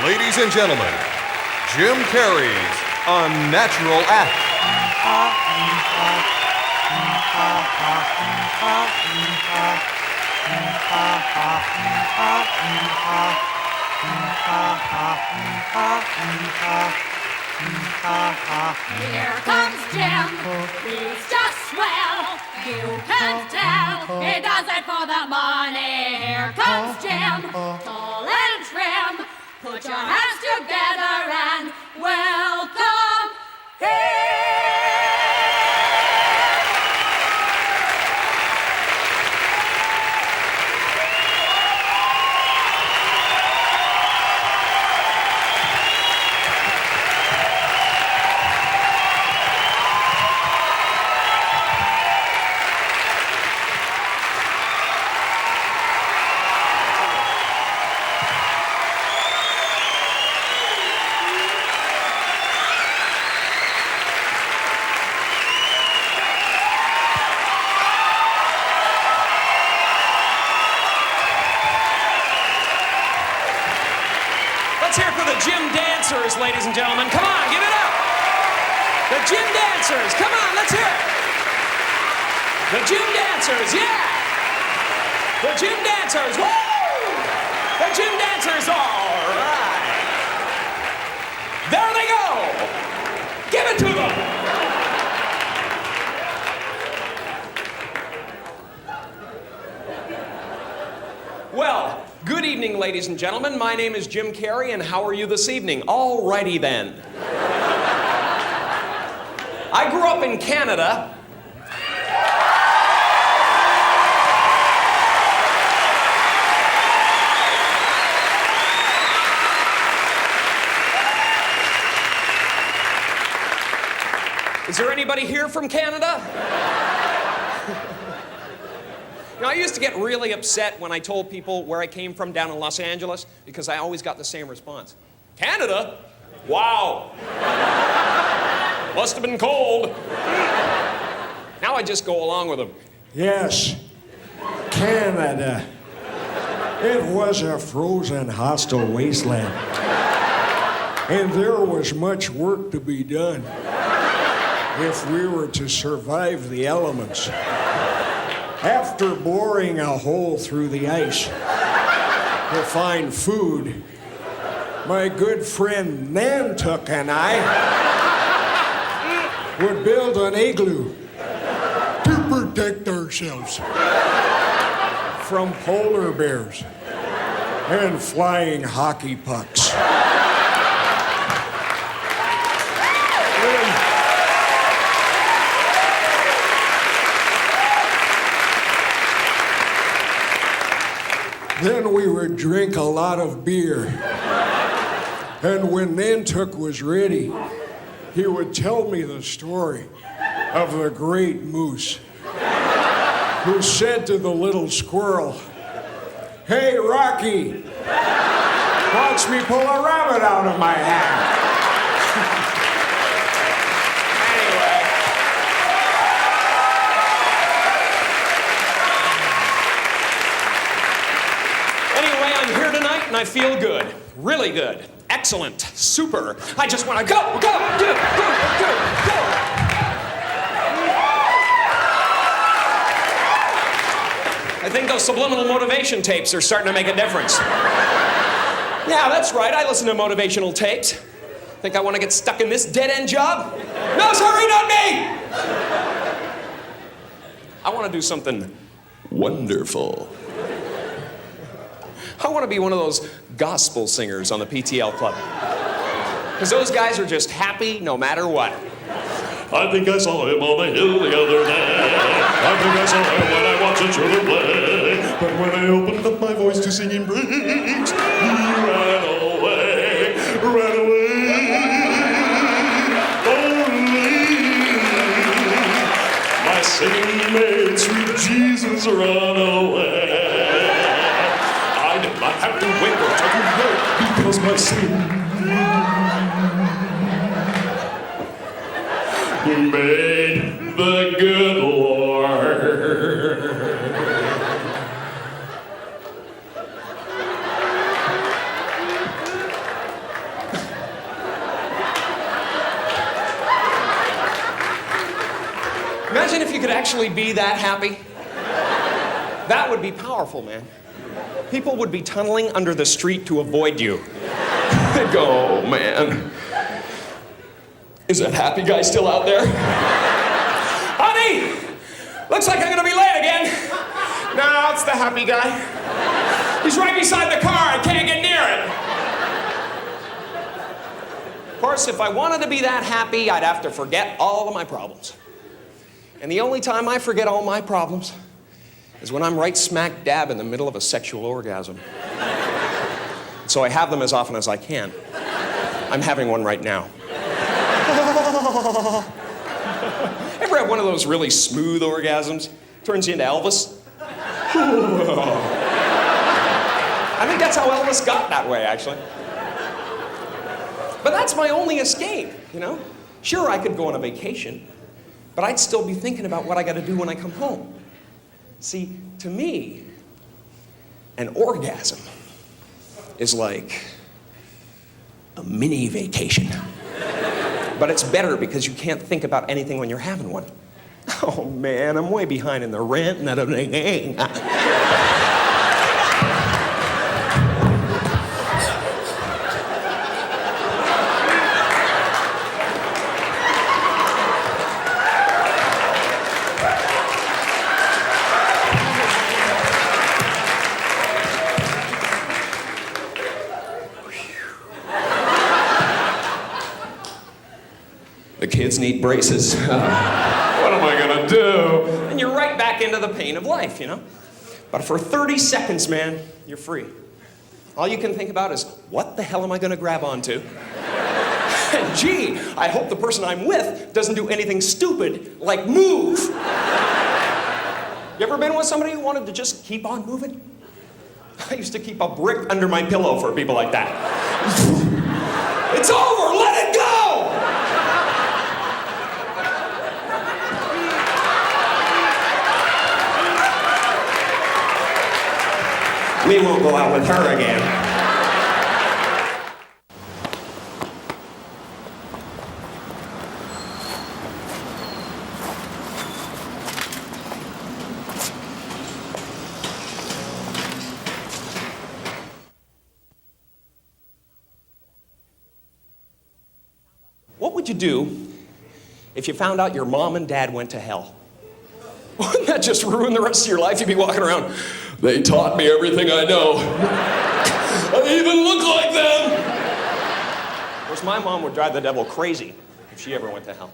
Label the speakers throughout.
Speaker 1: Ladies and gentlemen, Jim Carrey's Unnatural Act.
Speaker 2: Here comes Jim, he's just swell. You can't tell, he does it for the money. Here comes Jim, tall and trim. Put your hands together and welcome him.
Speaker 3: Let's hear it for the Gym Dancers, ladies and gentlemen. Come on, give it up. The Gym Dancers, come on, let's hear it. The Gym Dancers, yeah. The Gym Dancers, woo! The Gym Dancers, all right. There they go. Give it to them. Well, good evening, ladies and gentlemen. My name is Jim Carrey, and how are you this evening? All righty then. I grew up in Canada. Is there anybody here from Canada? You know, I used to get really upset when I told people where I came from down in Los Angeles because I always got the same response. Canada? Wow. Must have been cold. Now I just go along with them.
Speaker 4: Yes, Canada. It was a frozen, hostile wasteland. And there was much work to be done if we were to survive the elements. After boring a hole through the ice to find food, my good friend Nantuck and I would build an igloo to protect ourselves from polar bears and flying hockey pucks. Then we would drink a lot of beer. And when Nantuck was ready, he would tell me the story of the great moose who said to the little squirrel, "Hey, Rocky, watch me pull a rabbit out of my hat."
Speaker 3: And I feel good, really good, excellent, super. I just want to go. I think those subliminal motivation tapes are starting to make a difference. Yeah, that's right, I listen to motivational tapes. Think I want to get stuck in this dead-end job? No, sorry, not me! I want to do something wonderful. I want to be one of those gospel singers on the PTL Club. Because those guys are just happy no matter what.
Speaker 5: I think I saw him on the hill the other day. I think I saw him when I watched the children play. But when I opened up my voice to sing in breaks, he ran away. Only my singing made sweet Jesus run away. I did not have to wait or take him away because my sin made the good Lord.
Speaker 3: could actually be that happy? That would be powerful, man. People would be tunneling under the street to avoid you. They'd go, oh, man. Is that happy guy still out there? Honey! Looks like I'm gonna be late again. No, it's the happy guy. He's right beside the car. I can't get near it. Of course, if I wanted to be that happy, I'd have to forget all of my problems. And the only time I forget all my problems is when I'm right smack dab in the middle of a sexual orgasm. So I have them as often as I can. I'm having one right now. Ever have one of those really smooth orgasms? Turns you into Elvis? I think that's how Elvis got that way, actually. But that's my only escape, you know? Sure, I could go on a vacation, but I'd still be thinking about what I gotta do when I come home. See, to me, an orgasm is like a mini vacation. But it's better because you can't think about anything when you're having one. Oh man, I'm way behind in the rent and everything. The kids need braces. What am I gonna do? And you're right back into the pain of life, you know? But for 30 seconds, man, you're free. All you can think about is, what the hell am I gonna grab onto? And gee, I hope the person I'm with doesn't do anything stupid, like move. You ever been with somebody who wanted to just keep on moving? I used to keep a brick under my pillow for people like that. It's over, let it go! We won't go out with her again. What would you do if you found out your mom and dad went to hell? Wouldn't that just ruin the rest of your life? You'd be walking around, they taught me everything I know. I even look like them. Of course, my mom would drive the devil crazy if she ever went to hell.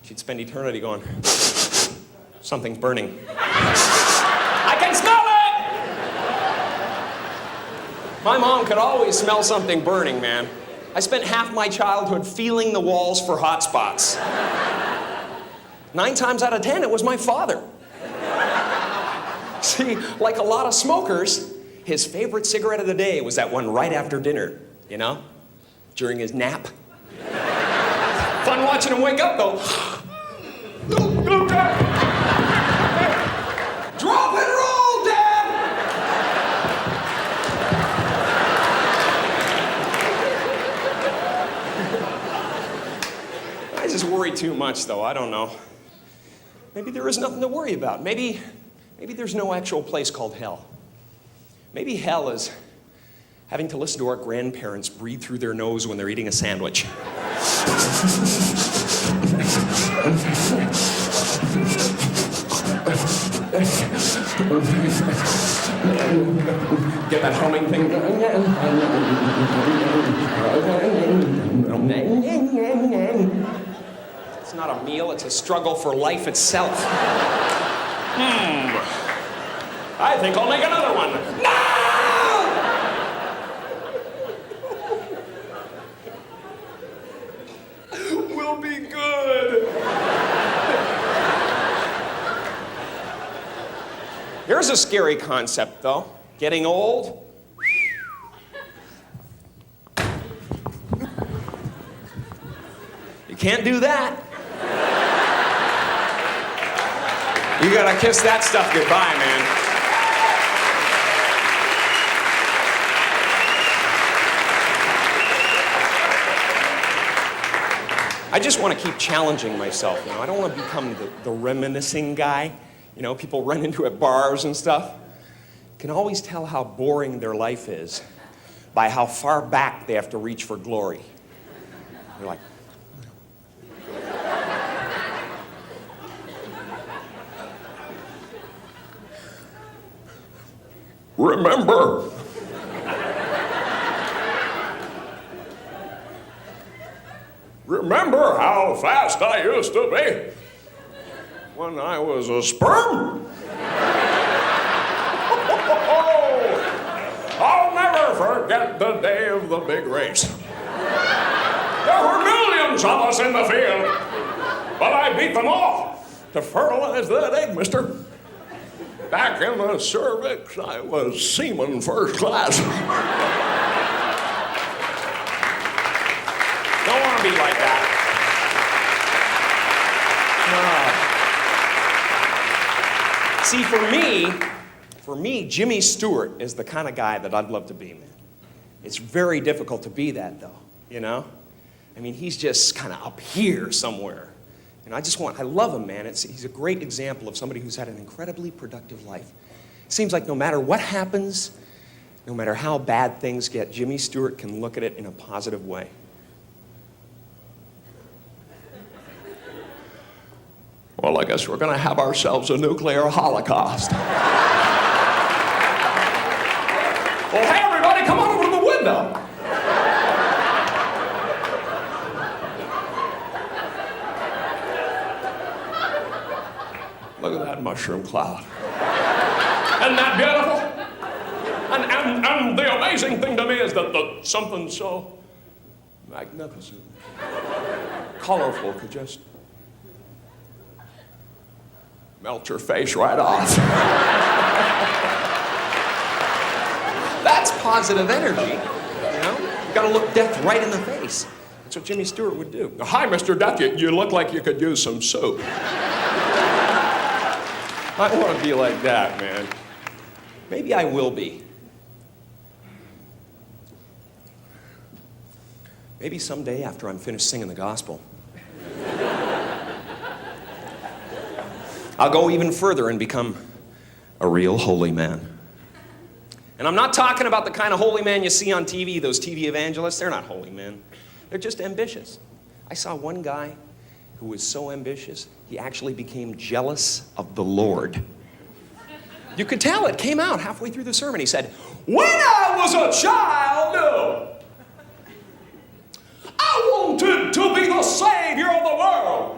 Speaker 3: She'd spend eternity going, something's burning. I can smell it! My mom could always smell something burning, man. I spent half my childhood feeling the walls for hot spots. 9 times out of 10, it was my father. See, like a lot of smokers, his favorite cigarette of the day was that one right after dinner, you know? During his nap. Fun watching him wake up, though. Drop and roll, Dad! I just worry too much, though. I don't know. Maybe there is nothing to worry about. Maybe there's no actual place called hell. Maybe hell is having to listen to our grandparents breathe through their nose when they're eating a sandwich. Get that humming thing. It's not a meal, it's a struggle for life itself. I think I'll make another one. No! We'll be good. Here's a scary concept, though. Getting old. You can't do that. You gotta kiss that stuff goodbye, man. I just want to keep challenging myself, you know. I don't want to become the reminiscing guy, you know, people run into at bars and stuff. Can always tell how boring their life is by how far back they have to reach for glory. They're like,
Speaker 5: Remember how fast I used to be when I was a sperm? I'll never forget the day of the big race. There were millions of us in the field, but I beat them all to fertilize that egg, mister. Back in the cervix, I was seaman first class.
Speaker 3: don't want to be like that. See, for me, Jimmy Stewart is the kind of guy that I'd love to be, man. It's very difficult to be that, though, you know? I mean, he's just kind of up here somewhere. And I love him, man. He's a great example of somebody who's had an incredibly productive life. It seems like no matter what happens, no matter how bad things get, Jimmy Stewart can look at it in a positive way.
Speaker 5: Well, I guess we're going to have ourselves a nuclear holocaust. Well, hey, everybody, come on over to the window. Look at that mushroom cloud. Isn't that beautiful? And the amazing thing to me is that something so magnificent, colorful could just melt your face right off.
Speaker 3: That's positive energy, you know? You gotta look death right in the face. That's what Jimmy Stewart would do.
Speaker 5: Hi, Mr. Death, you look like you could use some soup.
Speaker 3: I want to be like that, man. Maybe I will be. Maybe someday after I'm finished singing the gospel, I'll go even further and become a real holy man. And I'm not talking about the kind of holy man you see on TV, those TV evangelists. They're not holy men. They're just ambitious. I saw one guy who was so ambitious, he actually became jealous of the Lord. You could tell it came out halfway through the sermon. He said, "When I was a child, I wanted to be the Savior of the world.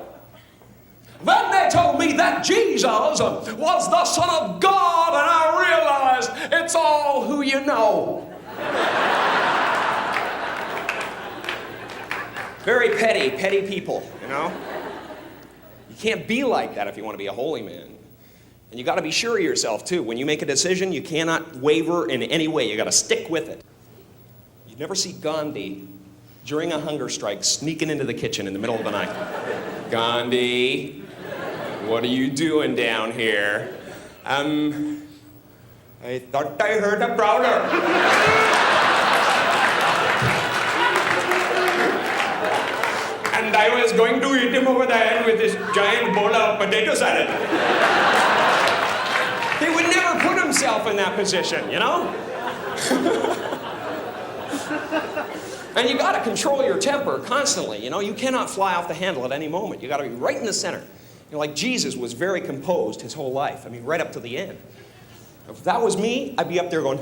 Speaker 3: Then they told me that Jesus was the Son of God, and I realized it's all who you know." Very petty people, you know? You can't be like that if you want to be a holy man. And you got to be sure of yourself, too. When you make a decision, you cannot waver in any way. You got to stick with it. You never see Gandhi during a hunger strike sneaking into the kitchen in the middle of the night. "Gandhi, what are you doing down here?" I thought I heard a prowler." "And I was going to eat him over the head with this giant bowl of potato salad." He would never put himself in that position, you know? And you got to control your temper constantly, you know? You cannot fly off the handle at any moment. You got to be right in the center. You know, like Jesus was very composed his whole life. I mean, right up to the end. If that was me, I'd be up there going,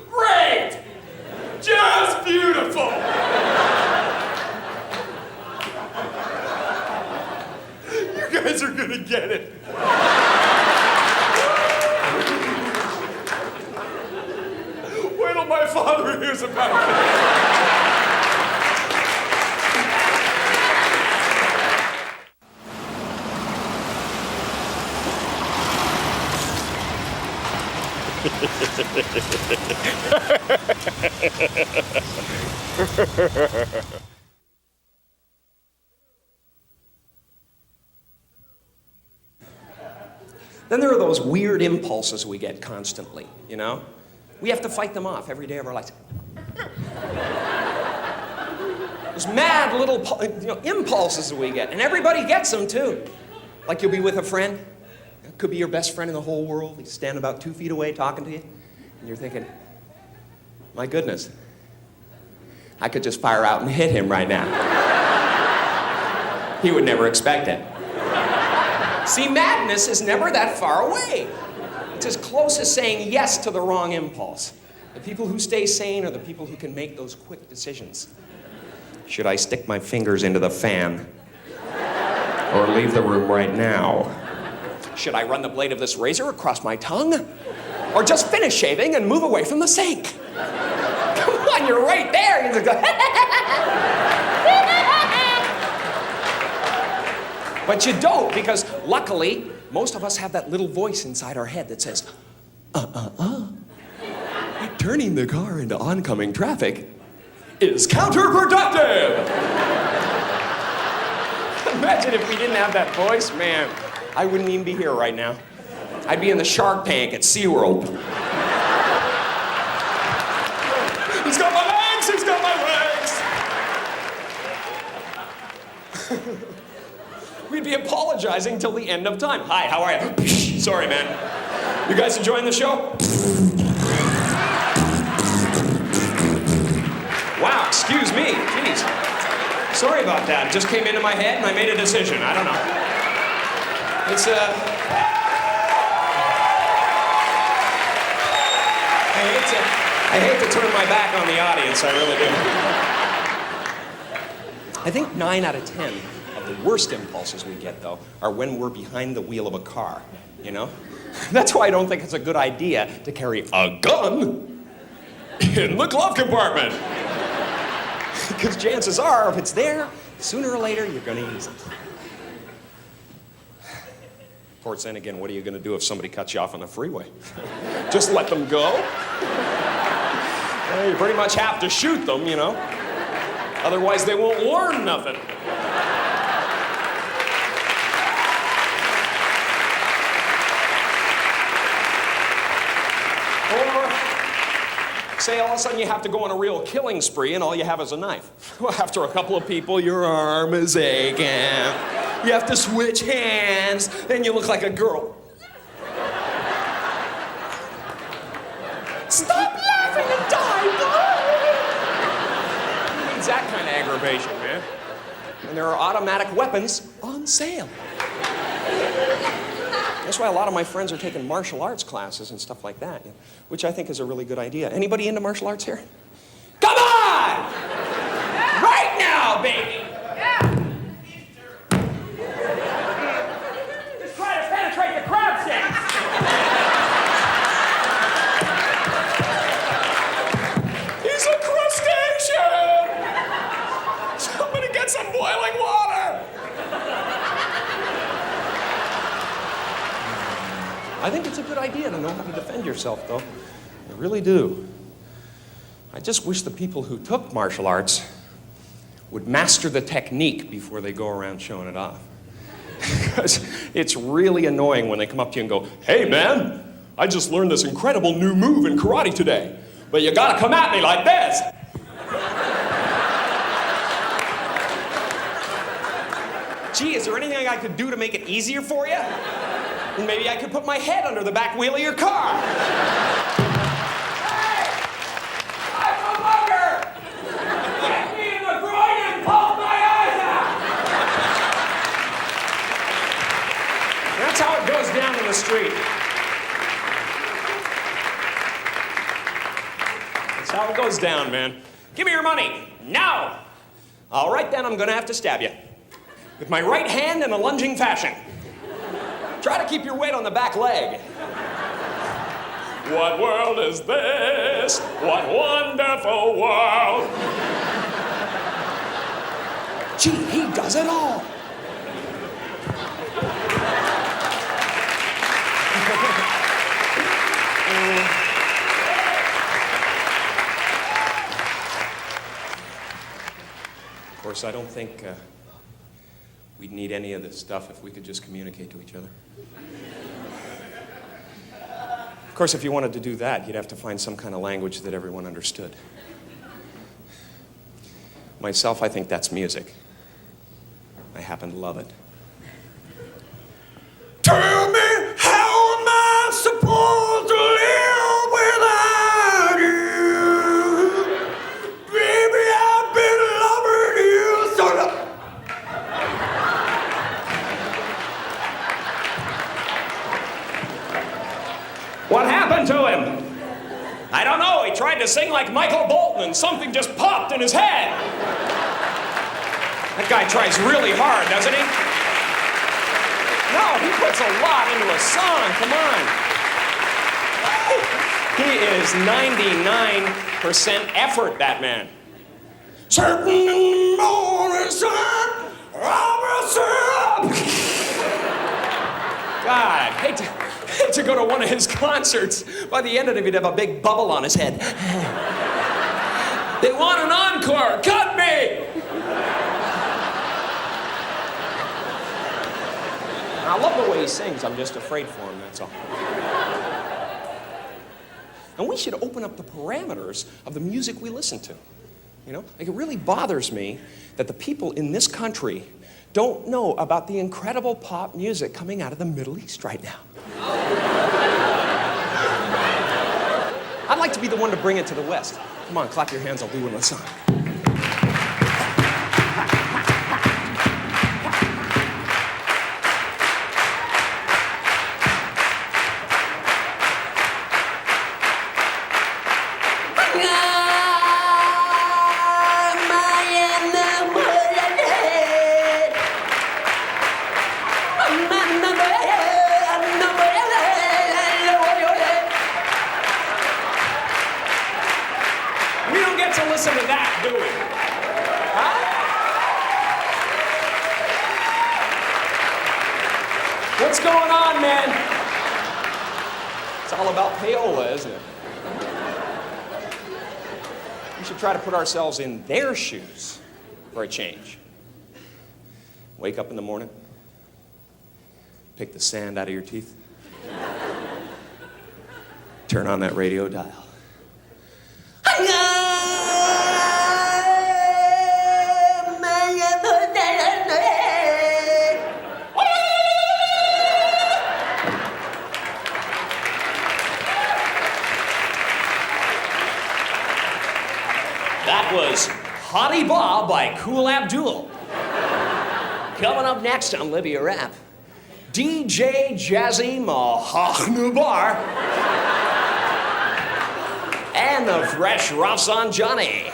Speaker 3: "Great! Just beautiful!" You guys are gonna get it. Wait till my father hears about it. Then there are those weird impulses we get constantly, you know? We have to fight them off every day of our lives. Those mad little impulses that we get. And everybody gets them, too. Like you'll be with a friend. It could be your best friend in the whole world. He's standing about 2 feet away talking to you. And you're thinking, my goodness, I could just fire out and hit him right now. He would never expect it. See, madness is never that far away. It's as close as saying yes to the wrong impulse. The people who stay sane are the people who can make those quick decisions. Should I stick my fingers into the fan? Or leave the room right now? Should I run the blade of this razor across my tongue? Or just finish shaving and move away from the sink? Come on, you're right there. You just go, But you don't, because luckily, most of us have that little voice inside our head that says, turning the car into oncoming traffic is counterproductive. Imagine if we didn't have that voice, man. I wouldn't even be here right now. I'd be in the shark tank at SeaWorld. He's got my legs! He's got my legs! We'd be apologizing till the end of time. Hi, how are you? Sorry, man. You guys enjoying the show? Wow, excuse me. Jeez. Sorry about that. It just came into my head and I made a decision. I don't know. It's, I hate to turn my back on the audience, I really do. I think 9 out of 10 of the worst impulses we get, though, are when we're behind the wheel of a car, you know? That's why I don't think it's a good idea to carry a gun in the glove compartment. Because chances are, if it's there, sooner or later, you're going to use it. Of course, then again, what are you going to do if somebody cuts you off on the freeway? Just let them go? Well, you pretty much have to shoot them, you know? Otherwise, they won't learn nothing. Or, say all of a sudden you have to go on a real killing spree and all you have is a knife. Well, after a couple of people, your arm is aching. You have to switch hands, and you look like a girl. Stop laughing and die, boy! It's that kind of aggravation, man. And there are automatic weapons on sale. That's why a lot of my friends are taking martial arts classes and stuff like that, which I think is a really good idea. Anybody into martial arts here? Come on! Right now, baby! Just try to penetrate the crab sticks! He's a crustacean! Somebody get some boiling water! I think it's a good idea to know how to defend yourself, though. I really do. I just wish the people who took martial arts would master the technique before they go around showing it off. Because it's really annoying when they come up to you and go, "Hey, man, I just learned this incredible new move in karate today, but you gotta come at me like this." Gee, is there anything I could do to make it easier for you? Maybe I could put my head under the back wheel of your car. Hey! I'm a mugger! Get me in the groin and poke my eyes out! That's how it goes down in the street. That's how it goes down, man. Give me your money, now! All right, then, I'm gonna have to stab you. With my right hand in a lunging fashion. Try to keep your weight on the back leg. What world is this? What wonderful world. Gee, he does it all. Of course, I don't think we'd need any of this stuff if we could just communicate to each other. Of course, if you wanted to do that, you'd have to find some kind of language that everyone understood. Myself, I think that's music. I happen to love it.
Speaker 4: Tell me, how am I supposed to live without you? Baby, I've been loving you so long.
Speaker 3: What happened to him? I don't know. He tried to sing like Michael Bolton and something just popped in his head. That guy tries really hard, doesn't he? No, he puts a lot into a song. Come on. He is 99% effort, that man.
Speaker 4: Certain morning sun,
Speaker 3: God, hate to go to one of his concerts. By the end of it, he'd have a big bubble on his head. They want an encore. Cut me! I love the way he sings. I'm just afraid for him, that's all. And we should open up the parameters of the music we listen to. You know, like, it really bothers me that the people in this country don't know about the incredible pop music coming out of the Middle East right now. I'd like to be the one to bring it to the West. Come on, clap your hands, I'll do one with song. To listen to that, do we? Huh? What's going on, man? It's all about payola, isn't it? We should try to put ourselves in their shoes for a change. Wake up in the morning, pick the sand out of your teeth, turn on that radio dial. That was Hottie Bob by Kool Abdul. Coming up next on Libya Rap, DJ Jazzy Mahachnubar and the Fresh Rafsan Johnny.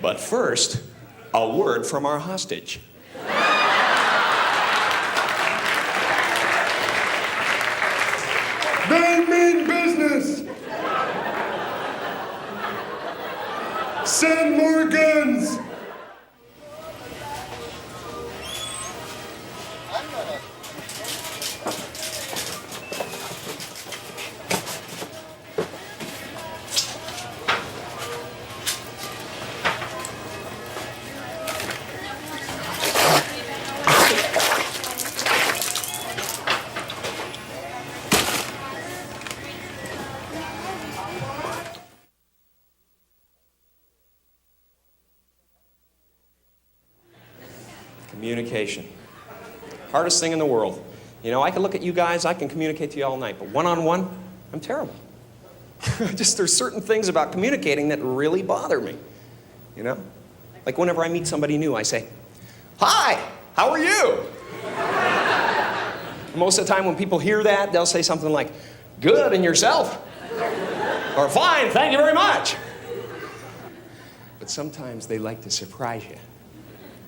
Speaker 3: But first, a word from our hostage.
Speaker 5: They mean business. Send more guns.
Speaker 3: Communication. Hardest thing in the world. You know, I can look at you guys, I can communicate to you all night, but one-on-one, I'm terrible. Just there's certain things about communicating that really bother me. You know? Like whenever I meet somebody new, I say, "Hi, how are you?" Most of the time when people hear that, they'll say something like, "Good, and yourself?" Or "Fine, thank you very much." But sometimes they like to surprise you.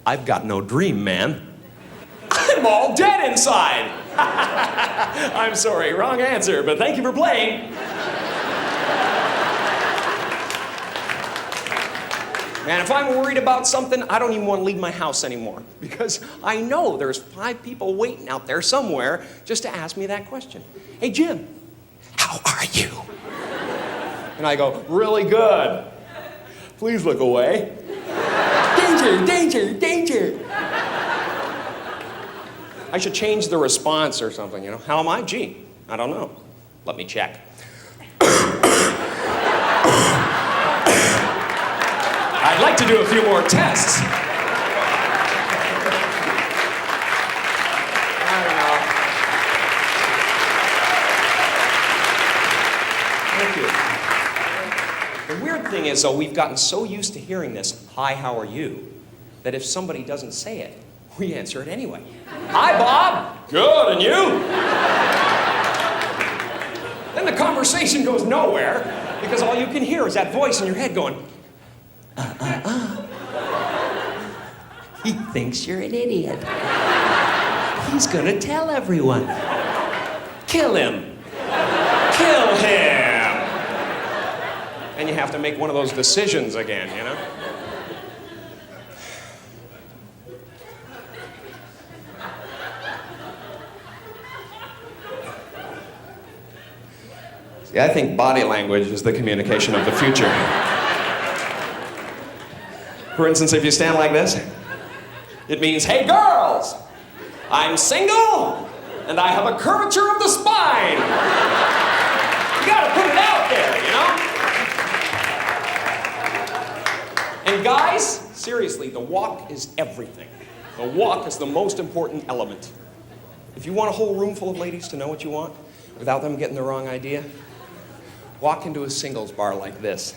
Speaker 3: I've got no dream, man. I'm all dead inside. I'm sorry, wrong answer, but thank you for playing. Man, if I'm worried about something, I don't even want to leave my house anymore, because I know there's 5 people waiting out there somewhere just to ask me that question. "Hey, Jim, how are you?" And I go, "Really good. Please look away." Danger, danger, danger. I should change the response or something, you know? How am I? Gee, I don't know. Let me check. I'd like to do a few more tests. I don't know. Thank you. The weird thing is, though, we've gotten so used to hearing this, "Hi, how are you?" that if somebody doesn't say it, we answer it anyway. "Hi, Bob." "Good, and you?" Then the conversation goes nowhere because all you can hear is that voice in your head going, He thinks you're an idiot. He's gonna tell everyone. Kill him. Kill him. And you have to make one of those decisions again, you know? See, I think body language is the communication of the future. For instance, if you stand like this, it means, "Hey girls, I'm single and I have a curvature of the spine." You gotta put it out there, you know? And guys, seriously, the walk is everything. The walk is the most important element. If you want a whole room full of ladies to know what you want without them getting the wrong idea, walk into a singles bar like this.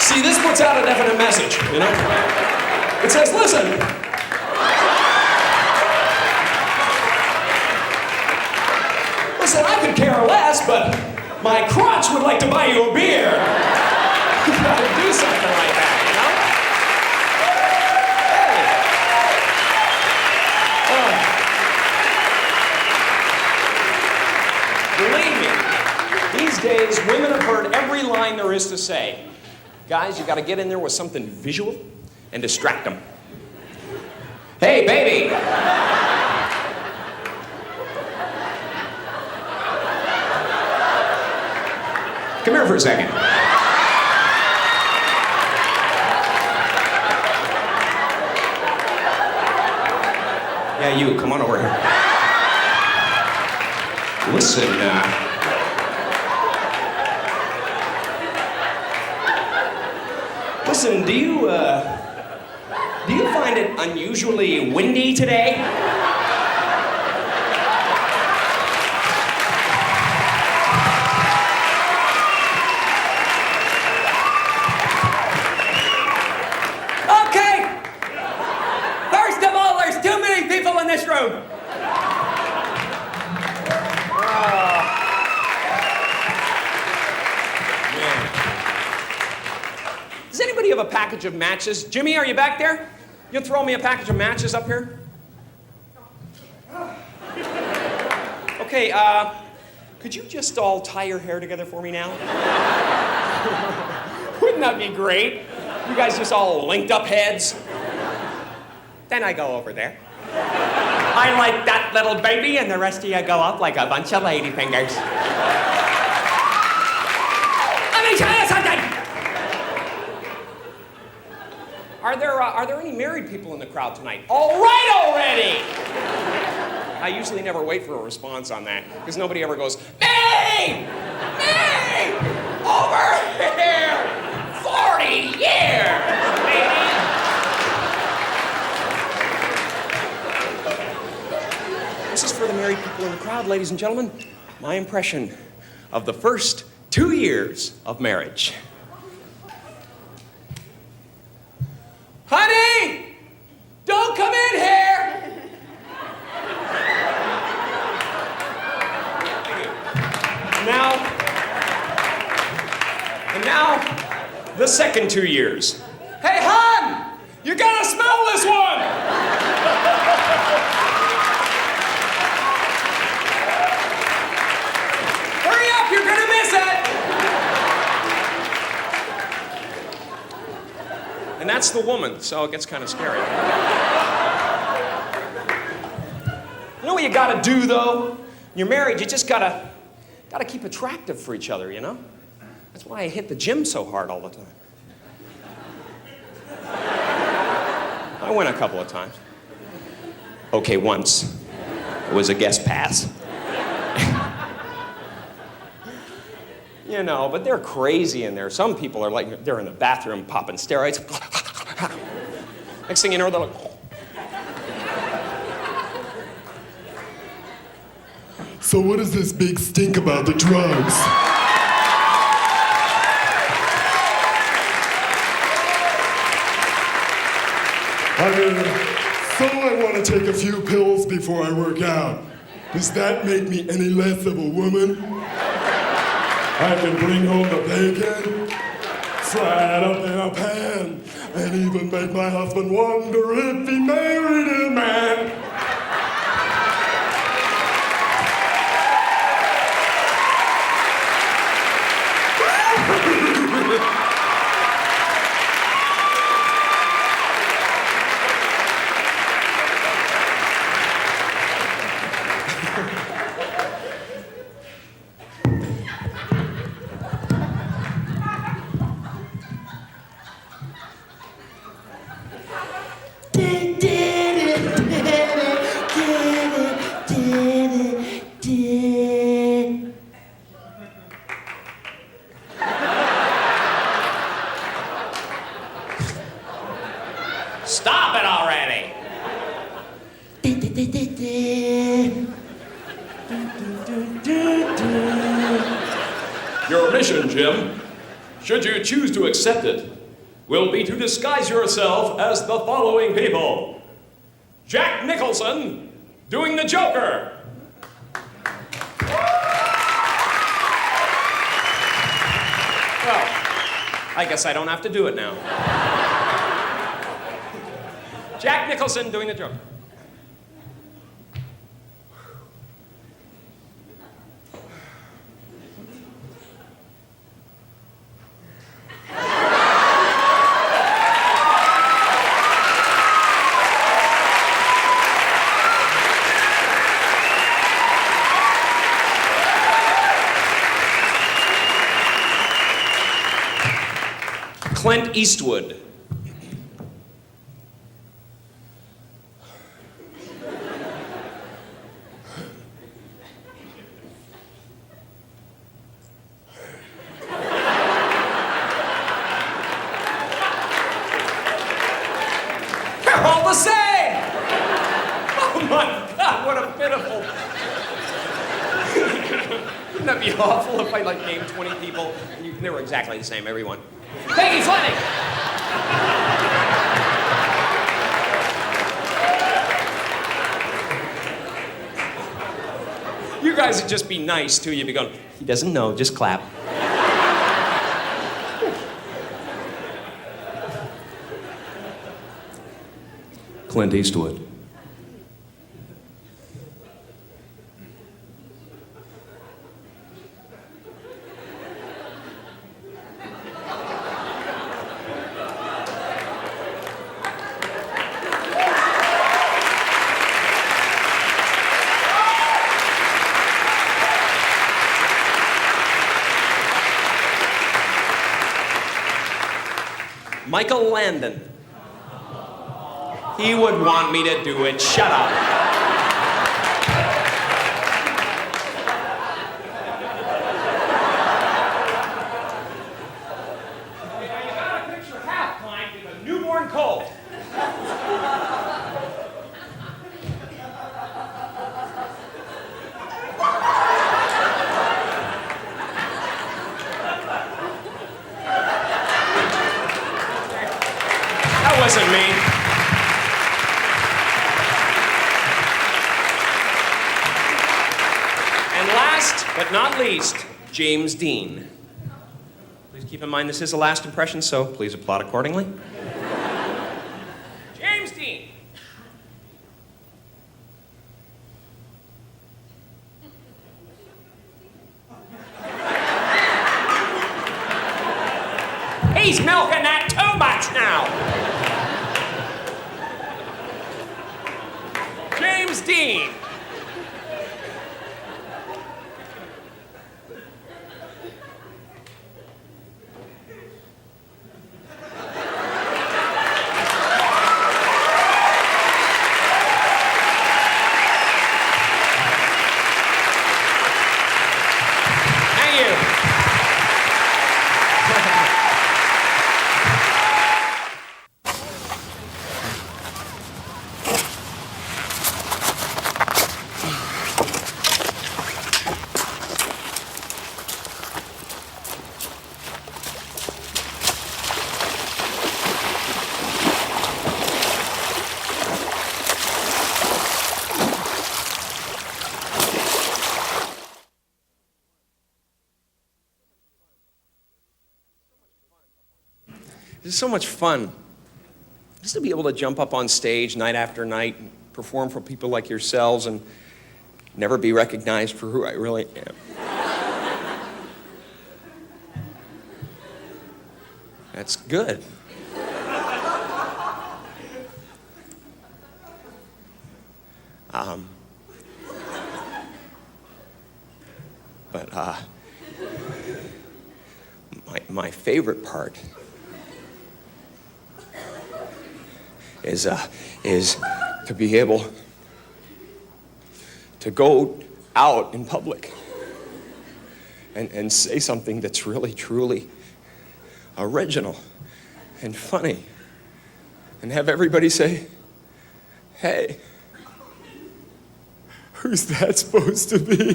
Speaker 3: See, this puts out a definite message, you know? It says, listen, I could care less, but my crotch would like to buy you a beer. You gotta do something like that, you know? Hey. Believe me, these days, women have heard every line there is to say. Guys, you gotta get in there with something visual and distract them. "Hey, baby." Come here for a second. Yeah, you, come on over here. Listen, Listen, do you find it unusually windy today? Okay. First of all, there's too many people in this room. Does anybody have a package of matches? Jimmy, are you back there? You'll throw me a package of matches up here? Okay, could you just all tie your hair together for me now? Wouldn't that be great? You guys just all linked up heads. Then I go over there. I like that little baby, and the rest of you go up like a bunch of ladyfingers. Let me tell you something! Are there any married people in the crowd tonight? All right already! I usually never wait for a response on that, because nobody ever goes, "Me! Me! Over here! 40 years, baby!" This is for the married people in the crowd, ladies and gentlemen. My impression of the first 2 years of marriage. Honey, don't come in here. Now, the second 2 years. Hey, hon, you gotta smell this one. Hurry up, you're gonna miss it. And that's the woman, so it gets kind of scary. You know what you gotta do, though? you're married, you just gotta keep attractive for each other, you know? That's why I hit the gym so hard all the time. I went a couple of times. Okay, once. It was a guest pass. You know, but they're crazy in there. Some people are like, they're in the bathroom popping steroids. Next thing you know, they're like...
Speaker 5: So what is this big stink about the drugs? So I want to take a few pills before I work out. Does that make me any less of a woman? I can bring home the bacon, fry it up in a pan, and even make my husband wonder if he married a man.
Speaker 3: Stop it already!
Speaker 6: Your mission, Jim, should you choose to accept it, will be to disguise yourself as the following people. Jack Nicholson, doing the Joker.
Speaker 3: Well, I guess I don't have to do it now. Jack Nicholson doing the Joker. Clint Eastwood. They're all the same! Oh my God, what a pitiful... Wouldn't that be awful if I like named 20 people and they were exactly the same, everyone? Peggy Fleming! You guys would just be nice too. You'd be going, he doesn't know, just clap.
Speaker 6: Clint Eastwood.
Speaker 3: Michael Landon. He would want me to do it. Shut up. You got a picture half pint with a newborn colt. That wasn't me. And last but not least, James Dean. Please keep in mind this is the last impression, so please applaud accordingly. James Dean. He's milking that too much now. James Dean. It's so much fun just to be able to jump up on stage night after night and perform for people like yourselves and never be recognized for who I really am. That's good. But my favorite part is to be able to go out in public and say something that's really, truly original and funny and have everybody say, hey, who's that supposed to be?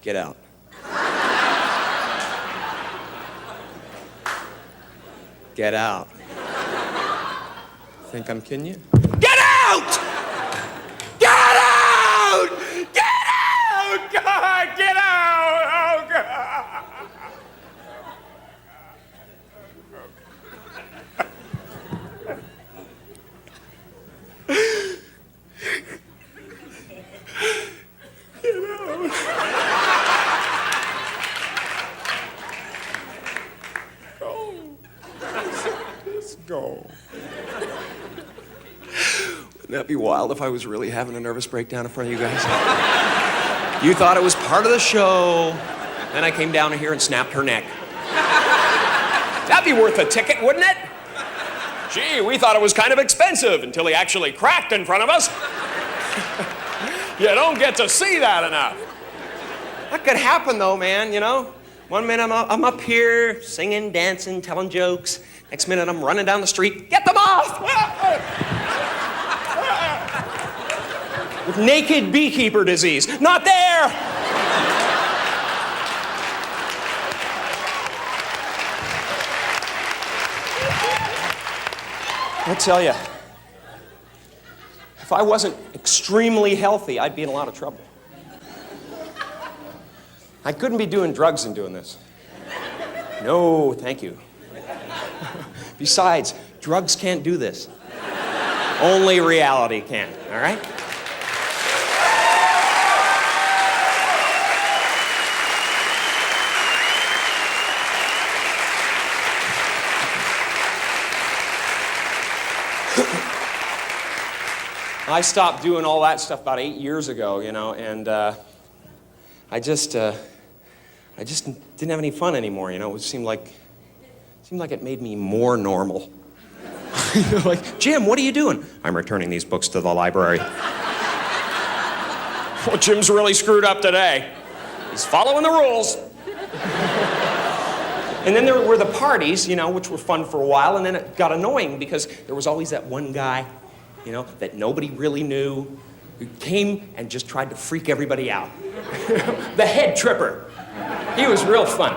Speaker 3: Get out. Get out. Think I'm kidding you? Get out! Get out! Get out! God, get out! Oh, God! Go. Wouldn't that be wild if I was really having a nervous breakdown in front of you guys? You thought it was part of the show. Then I came down here and snapped her neck. That'd be worth a ticket, wouldn't it? Gee, we thought it was kind of expensive until he actually cracked in front of us. You don't get to see that enough. That could happen though, man, you know? One minute I'm up here singing, dancing, telling jokes. Next minute, I'm running down the street. Get them off! With naked beekeeper disease. Not there! I'll tell you, if I wasn't extremely healthy, I'd be in a lot of trouble. I couldn't be doing drugs and doing this. No, thank you. Besides, drugs can't do this. Only reality can, all right? I stopped doing all that stuff about 8 years ago, you know, and I just didn't have any fun anymore, you know. It seemed like it made me more normal. Like, Jim, what are you doing? I'm returning these books to the library. Well, Jim's really screwed up today. He's following the rules. And then there were the parties, you know, which were fun for a while, and then it got annoying because there was always that one guy, you know, that nobody really knew, who came and just tried to freak everybody out. The head tripper. He was real fun.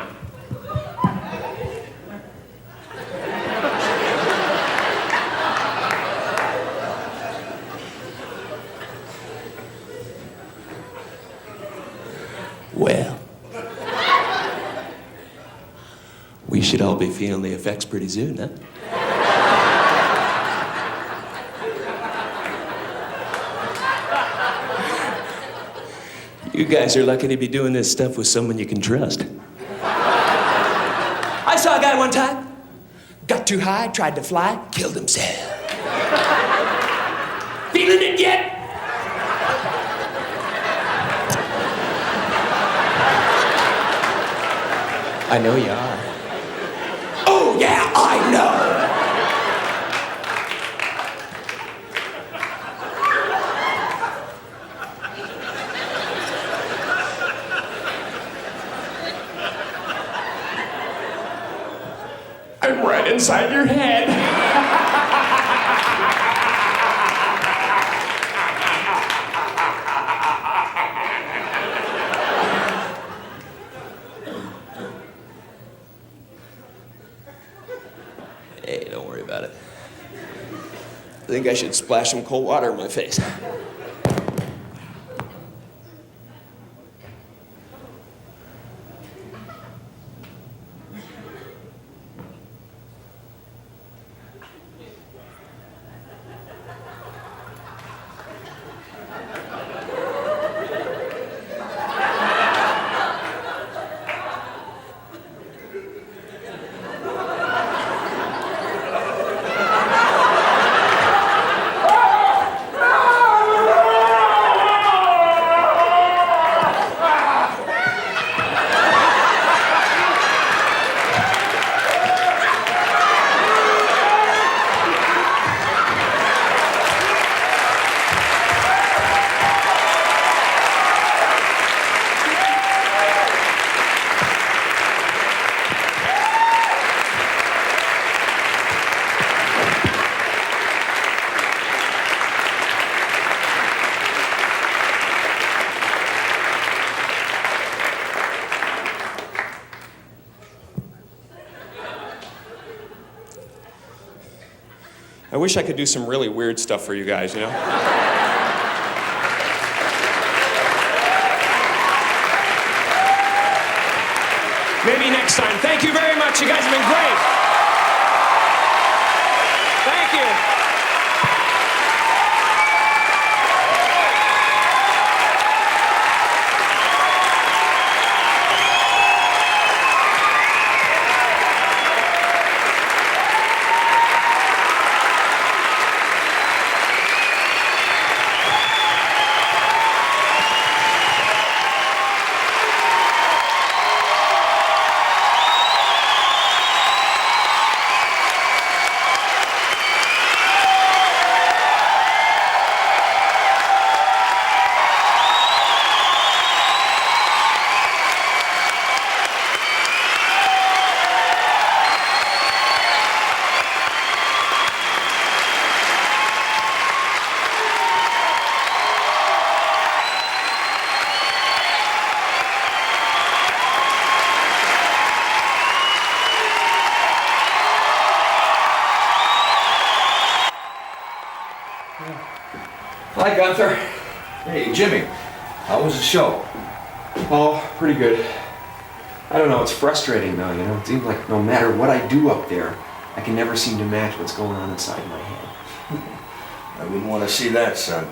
Speaker 3: Well, we should all be feeling the effects pretty soon, huh? You guys are lucky to be doing this stuff with someone you can trust. I saw a guy one time, got too high, tried to fly, killed himself. Feeling it yet? I know you are. Oh, yeah, I know. inside your head. Hey, don't worry about it. I think I should splash some cold water in my face. I wish I could do some really weird stuff for you guys, you know? Maybe next time. Thank you very much. You guys have been great. Thank you.
Speaker 7: Hi, Gunther. Hey, Jimmy. How was the show?
Speaker 8: Oh, pretty good. I don't know, it's frustrating though, you know? It seems like no matter what I do up there, I can never seem to match what's going on inside my head.
Speaker 7: I wouldn't want to see that, son.